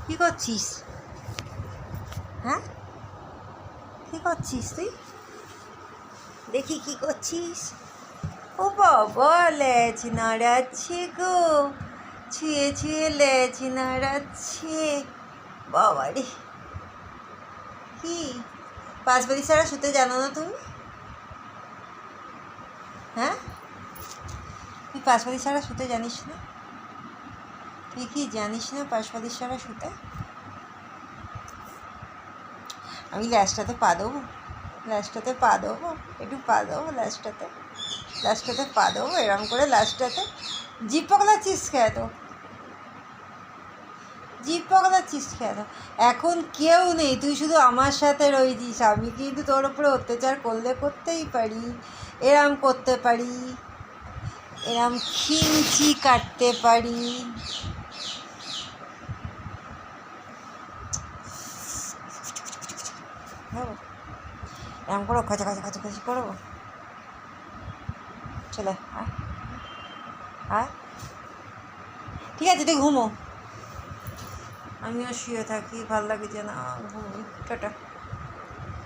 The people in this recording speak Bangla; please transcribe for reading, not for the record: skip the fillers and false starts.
কি করছিস? হ্যাঁ, কি করছিস তুই? দেখি কি করছিস। ও বাবা, লেজ নাড়াচ্ছে গো, ছুঁয়ে ছুঁয়ে লেজ নাড়াচ্ছে। বাবা রে, কি পাঁচবাড়ি ছাড়া শুতে জানো না তুমি? হ্যাঁ, তুই পাঁচবাড়ি ছাড়া শুতে জানিস না? তুই কি জানিস না পাঁচবাড়ি ছাড়া শুতে? আমি ল্যাজটাতে পা দেবো, ল্যাজটাতে পা দেবো, একটু পা দেবো ল্যাজটাতে, ল্যাজটাতে পা দেবো এরম করে ল্যাজটাতে। জিভ পগলাচ্ছিস খেয়ে তো, জিভ পগলাচ্ছিস খেয়ে তো। এখন কেউ নেই, তুই শুধু আমার সাথে রয়েছিস। আমি কিন্তু তোর উপরে অত্যাচার করলে করতেই পারি, এরম করতে পারি, এরম খিঞ্চি কাটতে পারি। এরম করো, কাছাকাছি করবো। চলে আয়, আয়। ঠিক আছে, তুই ঘুমো, আমিও শুয়ে থাকি, ভাল লাগে যে না, ঘুমোই। টাটা।